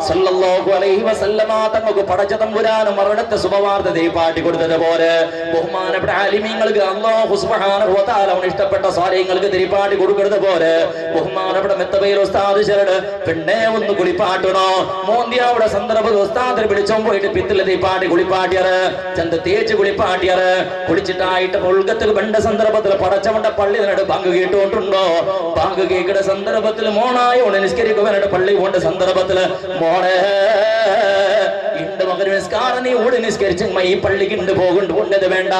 സല്ലല്ലാഹു അലൈഹി വസല്ലമ തങ്ങൾക്ക് പടച്ച തമ്പുരാന് മരണത്തെ സുബവാർത്ത തിരിപ്പാട്ടി കൊടുത്തതുപോലെ ബഹുമാനപ്പെട്ട ആലിമീങ്ങൾക്ക് അല്ലാഹു സുബ്ഹാനഹു വ തആല ഇഷ്ടപ്പെട്ട സാരിങ്ങൾക്ക് തിരിപ്പാട്ടി കൊടുക്കുന്നത് പോലെ ബഹുമാനപ്പെട്ട മെത്തബയിൽ ഉസ്താദ് ശരട് പെണ്ണെ ഒന്ന് കുളിപ്പാട്ടണോ മോന്തിയാവിടെ സന്ദർഭത്തിൽ ഉസ്താദിനെ പിടിച്ചോ പോയിട്ട് പിത്തിലെ തിരിപ്പാട്ടി കുളിപ്പാട്ടിയറ് ചന്ത തേച്ച് കുളിപ്പാട്ടിയറ് കുളിച്ചിട്ടായിട്ട് ഒഴുകത്തിൽ വേണ്ട സന്ദർഭത്തിൽ പടച്ചവന്റെ പള്ളി നിന്നോട് ബാങ്ക് കേട്ടുകൊണ്ടുണ്ടോ ബാങ്ക് കേൾക്കുന്ന സന്ദർഭത്തിൽ മോണായോ നിസ്കരിക്കുവാനായിട്ട് പള്ളി പോണ്ട സന്ദർഭത്തിൽ മോളെ ഇണ്ട് മകൻ നിസ്കാരം നീ ഓടി നിസ്കരിച്ച് ഈ പള്ളിക്ക് ഇണ്ട് പോകേണ്ടത് വേണ്ട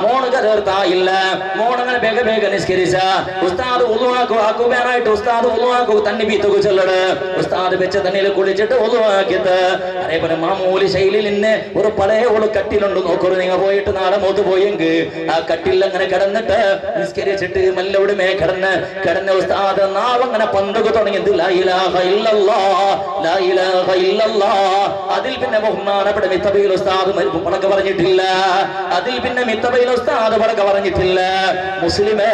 മോണ് കയർത്തായില്ല മോണങ്ങനെ വേഗ നിസ്കരിച്ച ഉസ്താദ് ഉളുവാക്കുവാനായിട്ട് ഉസ്താദ് ഉളുവാക്കു തണ്ണി ബീത്തുക ചൊല്ലട് ഉസ്താദ് വെച്ച തണ്ണിയിൽ കുളിച്ചിട്ട് ഉളുവാക്കിയത് അതേപോലെ മാമൂലി ശൈലിയിൽ ഇന്ന് ഒരു പഴയ ഒരു കട്ടിലുണ്ട് നോക്കൂ നിങ്ങൾ പോയിട്ട് നാളെ മൂത്ത് പോയെങ്കിൽ ആ കട്ടിൽ അങ്ങനെ കിടന്നിട്ട് നിസ്കരിച്ചിട്ട് മല്ലവിടുമേ കിടന്ന ഉസ്താദ് നാവങ്ങനെ പന്തുക തുടങ്ങിയത് ലാ ഇലാഹ ഇല്ലല്ലാഹ് ലാ ഇലാഹ ഇല്ലല്ലാഹ് അതിൽ പിന്നെ ബഹുമാനപ്പെട്ട മിത്തബയിൽ ഉസ്താദ് പടക്ക പറഞ്ഞിട്ടില്ല അതിൽ പിന്നെ മിത്തബയിൽ ഉസ്താദ് പടക്ക പറഞ്ഞിട്ടില്ല മുസ്ലിമേ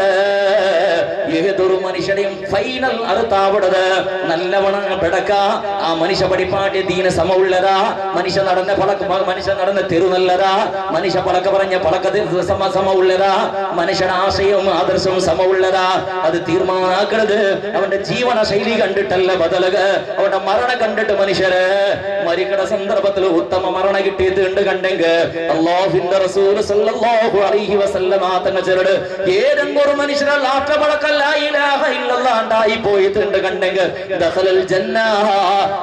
ഏതൊരു മനുഷ്യനെയും ഫൈനൽ അറുത്താവിടത് നല്ലവണ്ണം പെടക്ക ആ മനുഷ്യ പടിപ്പാട്ടിയ ദീന സമമുള്ളതാ മനുഷ്യ നടന്ന തെരു നല്ലതാ മനുഷ്യ പടക്ക പറഞ്ഞ പടക്ക സമമുള്ളതാ മനുഷ്യന്റെ ആശയവും ആദർശവും സമമുള്ളതാ അത് തീർമാനാക്കണത് അവന്റെ ജീവന ശൈലി കണ്ടിട്ടല്ല ബദലക അവന്റെ മരണം കണ്ടിട്ട് മനുഷ്യര് മരിക്കണ സന്ദർഭത്തിൽ ഉത്തമ മരണം കിട്ടിയത് ഉണ്ട് കണ്ടെങ്കിൽ അല്ലാഹുവിന്റെ റസൂൽ സല്ലല്ലാഹു അലൈഹി വസല്ലമ തങ്ങൾ ചെറുട് ഏതെങ്കിലും ഒരു മനുഷ്യരെ ലാറ്റപടക്ക ലാ ഇലാഹ ഇല്ലല്ലാഹ് ഉണ്ടായി പോയിട്ടുണ്ട് കണ്ടെങ്കിൽ ദഖലൽ ജന്ന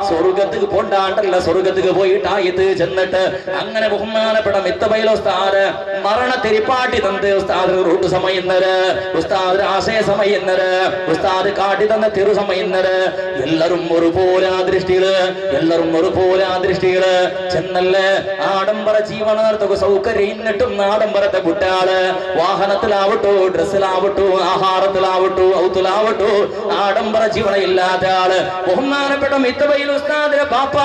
സ്വർഗ്ഗത്തിക്ക് പോണ്ടാണ്ടല്ല സ്വർഗ്ഗത്തിക്ക് പോയിട്ടായത് ചെന്നിട്ട് അങ്ങനെ ബഹുമാനപ്പെട്ട മിത്തബയിൽ ഉസ്താദ് മരണ തിരിപ്പാട്ടി തന്ന് ഉസ്താദ് റൂട്ട് സമയുന്നത് ഉസ്താദ് ആശയ സമയുന്നത് ഉസ്താദ് കാട്ടി തന്ന തിരു സമയുന്നത് എല്ലാരും ഒരുപോലെ ആ ദൃഷ്ടിയില് ചെന്നല്ലേ ആഡംബര ജീവനാർത്ഥക സൗകര്യം ഇന്നിട്ടും ആഡംബരത്തെ കുട്ടാള് വാഹനത്തിലാവട്ടോ ഡ്രസ്സിലാവട്ടോ ആഹാരത്തിലാവട്ടോ ഔത്തിലാവട്ടോ ആഡംബര ജീവന ഇല്ലാത്ത ആള് ബഹുമാനപ്പെട്ട മിത്തബയിൽ ഉസ്താദിന്റെ പാപ്പ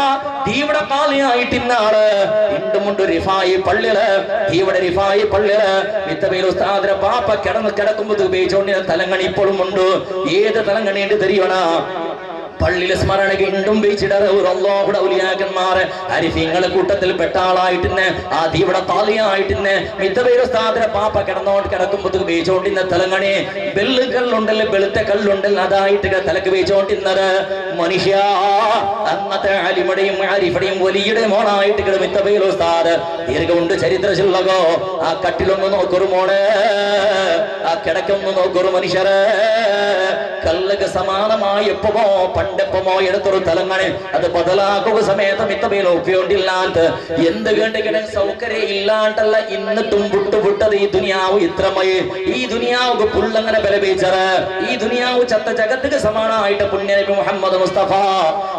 തീവിടെ കാലിയായിട്ടിന്നാള് ഇണ്ടുമുണ്ട് റിഫായി പള്ളില് തീവിടെ റിഫായി പള്ളില് മിത്തബയിൽ ഉസ്താദിന്റെ പാപ്പ കിടക്കുമ്പോൾ ഉപയോഗിച്ചോണ്ടിരുന്ന തലങ്ങണി ഇപ്പോഴും ഉണ്ട് ഏത് തലങ്ങണിയുണ്ട് തെരിയണ പള്ളിയിലെ സ്മരണയ്ക്ക് ഇണ്ടും ബീച്ചിടൂടെ ഔലിയാക്കന്മാര് അരിഫീങ്ങളെ കൂട്ടത്തിൽ പെട്ട ആളായിട്ടിന്നെ ആ തീവിടെ താലിയായിട്ടിന്നെ മിത്തബൈരസ്ഥാതിരെ പാപ്പ കിടക്കുമ്പോ ബീച്ചോണ്ടിന്ന തലങ്ങണി വെള്ളു കല്ലുണ്ടല്ലോ വെളുത്ത കല്ലുണ്ടല്ലോ അതായിട്ട് തലക്ക് ബീച്ചോണ്ടിന്നത് മനുഷ്യ അന്നത്തെ അലിമടയും അരിഫടയും വലിയുടെ മോണായിട്ട് മിത്തബൈരസ്ഥാത് ദീർഘമുണ്ട് ചരിത്രശില്ലകോ ആ കട്ടിലൊന്ന് നോക്കൊരു മോണ് ആ കിടക്കൊന്ന് നോക്കൊരു മനുഷ്യര് കല്ലുക്ക് സമാനമായി എപ്പമോ പണ്ടെപ്പമോ എടുത്തൊരു തലങ്ങണി അത് ബദലാക്കുക സമയത്ത് മിത്തബയിൽ ഉപയോഗില്ലാത്ത എന്ത് കേണ്ടിങ്ങനെ സൗകര്യം ഇല്ലാണ്ടല്ല ഇന്നിട്ടും വിട്ടുവിട്ടത് ഈ ദുനിയാവ് ഇത്രമയി ഈ ദുനിയാവ് പുള്ളങ്ങനെ ബലപീച്ചറ് ഈ ദുനിയാവ് ചത്ത ജഗത്തിക്ക് സമാനമായിട്ട് പുണ്യനബി മുഹമ്മദ് മുസ്തഫ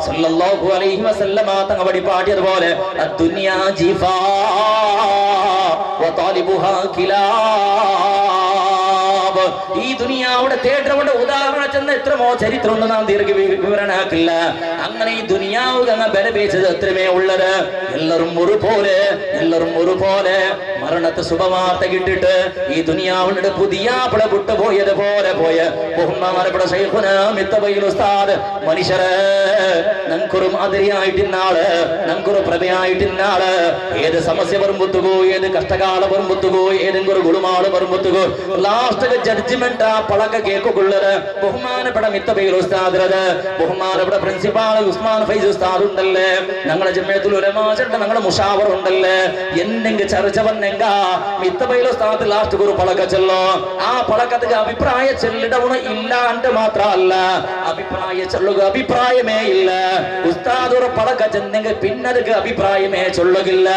സല്ലല്ലാഹു അലൈഹി വസല്ലമ തങ്ങൾ പഠിപ്പാട്ടിയതുപോലെ അദ്ദുനിയാ ജീഫാ വതാലിബുഹാ കിലാബ് ഈ ദുനിയാവുടെ തേട്ടവന്റെ ഉദാഹരണം ചെന്ന എത്രമോ ചരിത്രം ഒന്നും നാം ദീർഘ വിവരണാക്കില്ല അങ്ങനെ ഈ ദുനിയാവ് അങ്ങ് ബലപേച്ചത് എത്രമേ ഉള്ളത് എല്ലാരും ഒരുപോലെ മരണത്തെ ശുഭവാർത്ത കിട്ടിട്ട് ഈ ദുനിയാവിന്റെ പുതിയ പിള വിട്ടുപോയത് പോലെ പോയ ബഹുമാനപ്പെട്ട ശൈഖുനാ മിത്തബൈൽ ഉസ്താദ് മനുഷ്യരെ ഞങ്ങൾക്കൊരു മാതിരിയായിട്ടിന്നാള് ഞങ്ങൾക്കൊരു പ്രഭയായിട്ടിന്നാള് ഏത് സമസ്യ വരുമ്പത്തുകോ ഏത് കഷ്ടകാല വരുമ്പത്തുകോ ഏതെങ്കിലും ഒരു ഗുളുമാള് വരുമ്പത്തുകോ ലാസ്റ്റ് ജഡ്ജ്മെന്റ് ആ പളക്ക കേൾക്കുള്ളത് ബഹുമാനപ്പെട്ട മിത്തബൈൽ ഉസ്താദ് ബഹുമാനപ്പെട്ട പ്രിൻസിപ്പാൾ ഉസ്മാൻ ഫൈസ് ഉസ്താദ് ഉണ്ടല്ലേ ഞങ്ങളുടെ ജമിയത്തുൽ ഉലമാ ഞങ്ങളുടെ മുഷാവർ ഉണ്ടല്ലേ എന്തെങ്കിലും ചർച്ച വന്നെങ്ക മിത്തബൈൽ ഉസ്താദ് ലാസ്റ്റ് ഒരു പളക്ക ചെല്ലോ ആ പളക്കത്തിന് അഭിപ്രായ ചെല്ലിടവണ ഇല്ലാണ്ട് മാത്രമല്ല അഭിപ്രായ ചെല്ലുക അഭിപ്രായമേ ഇല്ല ഉസ്താദ് ഒരു പളക്ക ചെന്നെങ്കിൽ പിന്നതുക്ക് അഭിപ്രായമേ ചൊല്ലുകില്ല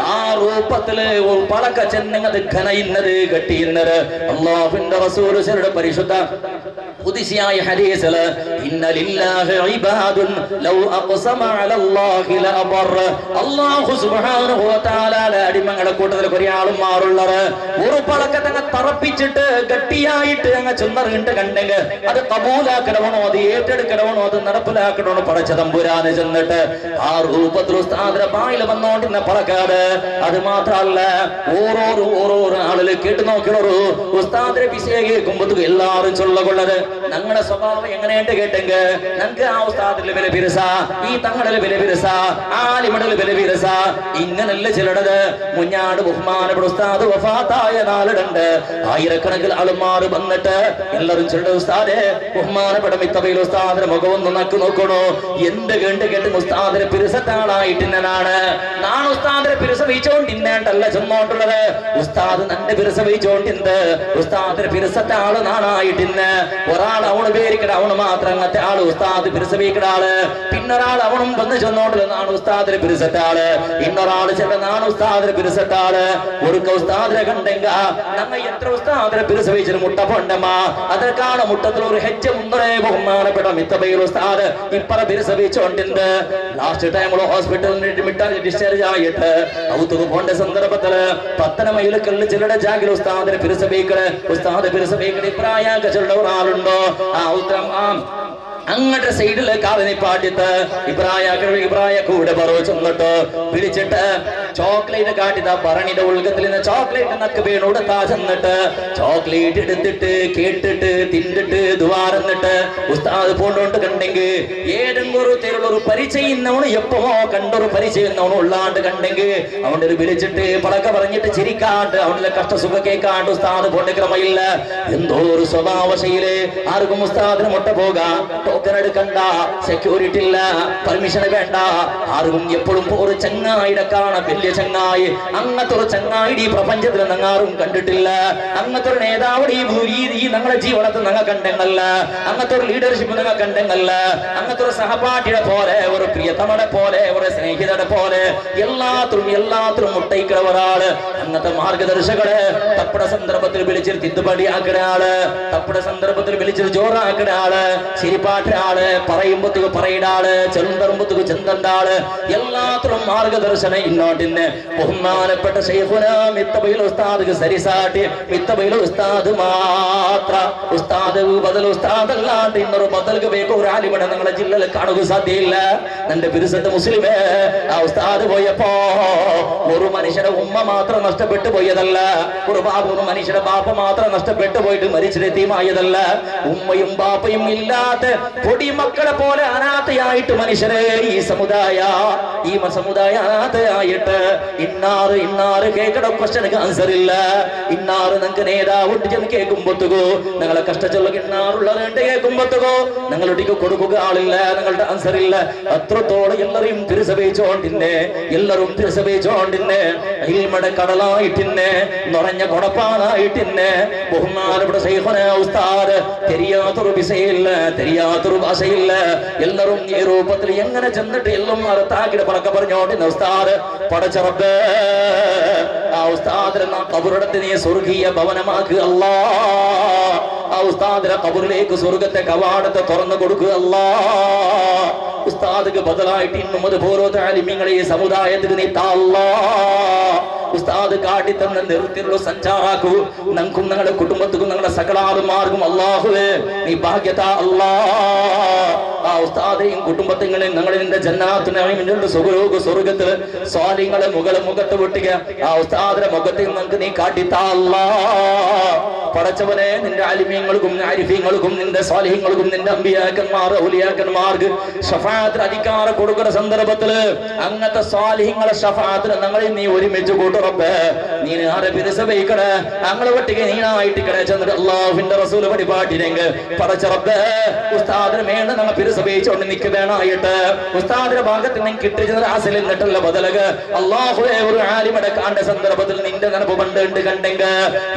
ആ രൂപത്തില് ഒരു പളക്ക ചെന്നെങ്കിൽ ഘനയുന്നത് കെട്ടിയുന്നത് അല്ലാഹുവിന്റെ റസൂൽ പരിശുദ്ധ ഖുദ്സിയായ ഹദീസില് ഇന്ന ലില്ലാഹി ഇബാദുൻ ലൗ അഖ്സമ അലല്ലാഹി ലഅബർ അല്ലാഹു സുബ്ഹാനഹു വ തആല അടിമങ്ങളെ കൂട്ടത്തിൽ ഒരാളും മാറുള്ളത് ഒരു പളക്കത്തങ്ങ തറപ്പിച്ചിട്ട് ഗട്ടിയായിട്ട് അങ്ങ് ചെന്നറിഞ്ഞിട്ട് കണ്ടെങ്കിൽ അത് കബൂലാക്കണമോ അത് ഏറ്റെടുക്കണമോ അത് നടപ്പിലാക്കണമോ പടച്ച തമ്പുരാന് ചെന്നിട്ട് ആ രൂപത്തിൽ ഉസ്താദിന്റെ പായിൽ വന്നോണ്ടിരുന്ന പളക്കാട് അത് മാത്രല്ല ഓരോരോ ആളില് കേട്ടു നോക്കണൊരു ഉസ്താദിന്റെ വിഷയം കേൾക്കുമ്പോ എല്ലാവരും ചൊല്ലകൊള്ളത് ഞങ്ങളുടെ സ്വഭാവം എങ്ങനെയുണ്ട് കേട്ടെങ്കിൽ ഞങ്ങൾക്ക് ആ ഉസ്താദിലെ വില പിരസ ഈ തങ്ങളുടെ വില പിരസ ആലിമടൽ വില പിരസ ഇങ്ങനല്ല ചിലടത് മുഞ്ഞാട് ബഹുമാനപ്പെട്ട ഉസ്താദ് വഫാത്തായ നാളിടുണ്ട് ആയിരക്കണക്കിൽ ആളുമാർ വന്നിട്ട് എല്ലാവരും ചിലട ഉസ്താദെ ബഹുമാനപ്പെട്ട മിത്തബൈൽ ഉസ്താദിന്റെ മുഖം ഒന്ന് നക്ക് നോക്കണോ എന്ത് കേട്ട് ഉസ്താദിന്റെ പിരസത്താളായിട്ടിന്നാണ് നാണ് ഉസ്താദിന്റെ പിരസ വീച്ചോണ്ടിന്നേണ്ടല്ല ചെന്നോണ്ടുള്ളത് ഉസ്താദ് നന്റെ പിരസ വീച്ചോണ്ടിന്ത് ഉസ്താദിന്റെ പിരസത്താള് നാണായിട്ടിന്ന് ഒരാൾ അവണ് പേരിക്കട അവണ് മാത്രം അങ്ങനത്തെ ആള് ഉസ്താദ് പിരിസവീക്കടാള് പിന്നൊരാൾ അവണും വന്ന് ചെന്നോണ്ടില്ല നാണ് ഉസ്താദിന് പിരിസറ്റാള് ഇന്നൊരാള് ചെല്ല നാണ് ഉസ്താദിന് പിരിസറ്റാള് ഒരു ഉസ്താദിനെ കണ്ടെങ്ക ഞങ്ങൾ എത്ര ഉസ്താദിനെ പിരിസവിച്ചിട്ട് മുട്ട പൊണ്ടമ്മ അതിനേക്കാണ് മുട്ടത്തിൽ ഒരു ഹെച്ച് മുന്നേ ബഹുമാനപ്പെട്ട മിത്തബൈൽ ഉസ്താദ് ഇപ്പറ പിരിസവിച്ചോണ്ടിണ്ട് ലാസ്റ്റ് ടൈം ഹോസ്പിറ്റലിൽ മിട്ടാൻ ഡിസ്ചാർജ് ആയിട്ട് ഔത്തുക്ക് പോണ്ട സന്ദർഭത്തില് 10 മൈല് കല്ല് ചിലരുടെ ജാഗിൽ ഉസ്താദിനെ പിരിസവീക്കല് ഉസ്താദ് പിരിസവീക്കല് ഇപ്രായൊക്കെ ചിലരുടെ ഒരാളുണ്ടോ ആ ഉത്തരം അങ്ങോട്ട് സൈഡില് കാലിനെ പാട്ടിട്ട് ഇബ്രായ കൂടെ പറവ് ചെന്നിട്ട് പിടിച്ചിട്ട് ചോക്ലേറ്റ് കാട്ടിത ഭരണിയുടെ ഉൾഗത്തിൽ നിന്ന് ചോക്ലേറ്റ് നക്ക് വീണോട് താ ചെന്നിട്ട് ചോക്ലേറ്റ് എടുത്തിട്ട് കേട്ടിട്ട് തിന്നിട്ട് ദ്വാരന്നിട്ട് ഉസ്താദ് പോണ്ടോണ്ട് കണ്ടെങ്കിൽ ഏതെങ്കിലും ഒരു തെരുളൊരു പരിചയുന്നവണ് എപ്പോഴോ കണ്ടൊരു പരിചയുന്നവണ് ഉള്ളാണ്ട് കണ്ടെങ്കിൽ അവന്റെ ഒരു വിളിച്ചിട്ട് പളക്ക പറഞ്ഞിട്ട് ചിരിക്കാണ്ട് അവന്റെ കഷ്ടസുഖ കേൾക്കാണ്ട് ഉസ്താദ് പോണ്ട ക്രമയില്ല എന്തോ ഒരു സ്വഭാവശയില് ആർക്കും ഉസ്താദിന് മുട്ട പോകാം എടുക്കണ്ട സെക്യൂരിറ്റി ഇല്ല പെർമിഷൻ വേണ്ട ആർക്കും എപ്പോഴും ഒരു ചങ്ങായിടെ കാണാൻ വലിയ ചങ്ങായി അങ്ങനത്തെ ഒരു ചങ്ങായി ഈ പ്രപഞ്ചത്തിൽ ഞങ്ങാരും കണ്ടിട്ടില്ല അങ്ങനത്തെ ഒരു നേതാവ് ഈ ഞങ്ങളുടെ ജീവിതത്തിൽ ഞങ്ങൾ കണ്ടെങ്കല്ല അങ്ങനത്തെ ഒരു ലീഡർഷിപ്പ് ഞങ്ങൾ കണ്ടെങ്കല്ല അങ്ങനത്തെ ഒരു സഹപാഠിയുടെ പോലെ ഒരു പ്രിയതമയുടെ പോലെ ഒരു സ്നേഹിതയുടെ പോലെ എല്ലാത്തിലും മുട്ടയിക്കുന്ന ഒരാള് അങ്ങനത്തെ മാർഗദർശകള് തപ്പട സന്ദർഭത്തിൽ വിളിച്ചിട്ട് തിത്തുപടിയാക്കുന്ന ആള് തപ്പട സന്ദർഭത്തിൽ വിളിച്ചിട്ട് ജോറാക്കുന്ന ആള് ശരിപ്പാട്ട ആള് പറയുമ്പത്തുക്ക് പറയുന്ന ആള് ചെന്തറുമ്പത്തുക്ക് ചെന്തണ്ട ആള് എല്ലാത്തിലും മാർഗദർശന ഇന്നോട്ടിന്ന് ബഹുമാനപ്പെട്ട ശൈഖുനാ മിത്തബൈൽ ഉസ്താദ് സരിസാട്ടി മിത്തബൈൽ ഉസ്താദ് മാത്ര ഉസ്താദ് ബദൽ ഉസ്താദ് അല്ലാണ്ട് ഇന്നൊരു ബദൽക്ക് വേഗം ഒരു ആലിമടെ നിങ്ങളുടെ ജില്ലയിൽ കാണുക സാധ്യയില്ല എന്റെ പിരിസത്ത് മുസ്ലിമേ ആ ഉസ്താദ് പോയപ്പോ ഒരു മനുഷ്യന്റെ ഉമ്മ മാത്രം നഷ്ടപ്പെട്ടു പോയതല്ല ഒരു മനുഷ്യന്റെ ബാപ്പ മാത്രം നഷ്ടപ്പെട്ടു പോയിട്ട് മരിച്ചിടെത്തിയമായതല്ല ഉമ്മയും ബാപ്പയും ഇല്ലാത്ത പൊടി മക്കളെ പോലെ അനാഥയായിട്ട് മനുഷ്യരെ ഈ സമുദായ അനാഥയായിട്ട് ഇന്നാറ് കേക്കട ക്വസ്റ്റ്യന് ആൻസർ ഇല്ല ഇന്നാറ് നിങ്ങൾക്ക് നേതാവ് ചെന്ന് കേൾക്കുമ്പോത്തുകോ നിങ്ങളെ കഷ്ടച്ചുള്ള ഇന്നാറുള്ളത് കേൾക്കുമ്പോത്തുകോ നിങ്ങളൊടിക്ക് കൊടുക്കുക ആളില്ല നിങ്ങളുടെ ആൻസർ ഇല്ല അത്രത്തോളം എല്ലാവരും എല്ലാവരും തിരിസഭയിച്ചോണ്ടിന്നെ ഇൽമയുടെ കടലായിട്ടിന്നെ നിറഞ്ഞ കൊടപ്പാനായിട്ടിന്നെ ബഹുമാനപ്പെട്ട ശൈഖുനാ ഉസ്താദ് തെരിയാത്തൊരു വിഷയില്ല തെരിയാത്തൊരു ഭാഷയില്ല എല്ലാവരും ഈ രൂപത്തിൽ എങ്ങനെ ചെന്നിട്ട് എല്ലാം അറുത്താക്കിട്ട് പടക്ക പറഞ്ഞോണ്ടിരുന്ന ഉസ്താദ് പടച്ചറബ് ആ ഉസ്താദിനെ കബറിടത്ത് നീ സ്വർഗീയ ഭവനമാക്കുക അല്ലാ ആ ഉസ്താദിനെ കബറിലേക്ക് സ്വർഗത്തെ കവാടത്തെ തുറന്നു കൊടുക്കുക അല്ലാ ഉസ്താദിക്ക് ബദലായിട്ട് ഇന്നും അതുപോലത്തെ ആലിമ്യങ്ങളെ ഈ സമുദായത്തിന് നീ താ അല്ലാ ഉസ്താദ് കാട്ടിത്തന്ന നിർത്തിയുള്ള സഞ്ചാറാക്കൂ ഞങ്ങൾക്കും ഞങ്ങളുടെ കുടുംബത്തിനും ഞങ്ങളുടെ സകലാറുമാർക്കും അല്ലാഹുവേ നീ ഭാഗ്യത അല്ലാ. ആ ഉസ്താദെയും കുടുംബത്തെയും ഞങ്ങളെ നിന്റെ ജന്നാത്തുനഈമിന്റെ സ്വർഗ്ഗത്തിൽ സ്വാലിഹ്യങ്ങളെ മുഖത്ത് പൊട്ടിക്കുക. ആ ഉസ്താദിന്റെ മുഖത്തിൽ നമുക്ക് നീ കാട്ടിത്താ അല്ലാ. പടച്ചവനെ നിന്റെ ആലിമീങ്ങൾക്കും ആരിഫീങ്ങൾക്കും നിന്റെ സ്വാലിഹ്യങ്ങൾക്കും നിന്റെ അമ്പിയാക്കന്മാർ ഔലിയാക്കന്മാർക്ക് ശഫാഅത്തിന് അധികാരം കൊടുക്കുന്ന സന്ദർഭത്തില് അങ്ങനത്തെ സ്വാലിഹ്യങ്ങളെ ശഫാഅത്തിന് ഞങ്ങളെ നീ ഒരുമിച്ച് കൂട്ടു റബ്ബേ. നീ ആരെ പിരിസവയ്ക്കണേ ഞങ്ങളെ ഒട്ടിക്ക് നീനായിട്ടിക്കണേ ചെന്നിട്ട് അല്ലാഹുവിന്റെ റസൂല് പരിപാടിനെങ്കിൽ പടച്ച റബ്ബേ ഉസ്താദിന് വേണ്ട ഞങ്ങൾ പിരിസവയിച്ചുകൊണ്ട് നിക്ക് വേണമായിട്ട് ഉസ്താദിന്റെ ഭാഗത്ത് നിന്ന് കിട്ടിയ ആസിൽ നിന്നിട്ടുള്ള ബദലക അല്ലാഹുവേ ഒരു ആലിമടെ കാണ്ട സന്ദർഭത്തിൽ നിന്റെ നനപ്പ് പണ്ട് കണ്ടെങ്കിൽ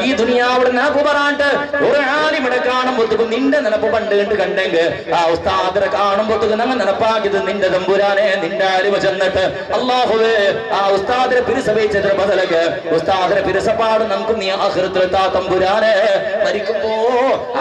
ഈ ദുനിയാവിടെ നനപ്പ് പറയാണ്ട് ഒരു ആലിമടെ കാണുമ്പോഴത്തേക്കും നിന്റെ നനപ്പ് പണ്ട് കണ്ടെങ്കിൽ ആ ഉസ്താദിനെ കാണുമ്പോഴത്തേക്കും നമ്മൾ നനപ്പാക്കിയത് നിന്റെ തമ്പുരാനെ നിന്റെ ആലിമ ചെന്നിട്ട് അല്ലാഹുവേ ആ ഉസ്താദിനെ പിരിസവയിച്ചതിന് ബദലക ഉസ്താദിനെ പിരിസപ്പാട് നമുക്ക് നീ ആഖിറത്തിലെത്താ തമ്പുരാനെ. മരിക്കുമ്പോ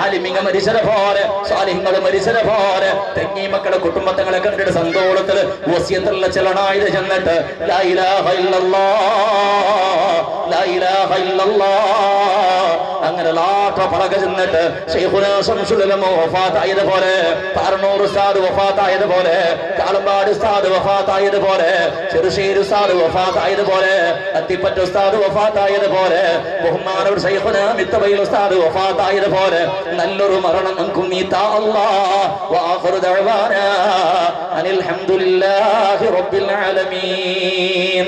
ആലിമിങ്ങ മരിച്ചത് പോലെ സ്വാലിഹ്യങ്ങള് മരിച്ചത് പോലെ തെങ്ങി മക്കളുടെ കുടുംബത്തങ്ങളെ കണ്ടിട്ട് സന്തോഷത്തില് വസിയത്തുള്ള ചെലണായത് ചെന്നിട്ട് ലാ ഇലാഹ ഇല്ലല്ലാഹ് ലാ ഇലാഹ ഇല്ലല്ലാഹ് അങ്ങനെ ലാട്ട പറക ചെന്നിട്ട് ശൈഖുനാ ശംസുൽ ഉലമ വഫാത്തായത് പോലെ പാറന്നൂർ ഉസ്താദ് വഫാത്തായത് പോലെ കാളമ്പാട് ഉസ്താദ് വഫാത്തായത് പോലെ ചെറുശ്ശേരി ഉസ്താദ് വഫാത്തായത് പോലെ അത്തിപ്പറ്റ ഉസ്താദ് വഫാത്തായത് പോലെ ബഹുമാനപ്പെട്ട ശൈഖുനാ മിത്തബയിൽ ഉസ്താദ് വഫാത്തായത് പോലെ നല്ലൊരു മരണം നമുക്ക് നീ താ അല്ലാഹ്. വആഖിറു ദഅവാനാ അനിൽ ഹംദുലില്ലാഹി റബ്ബിൽ ആലമീൻ.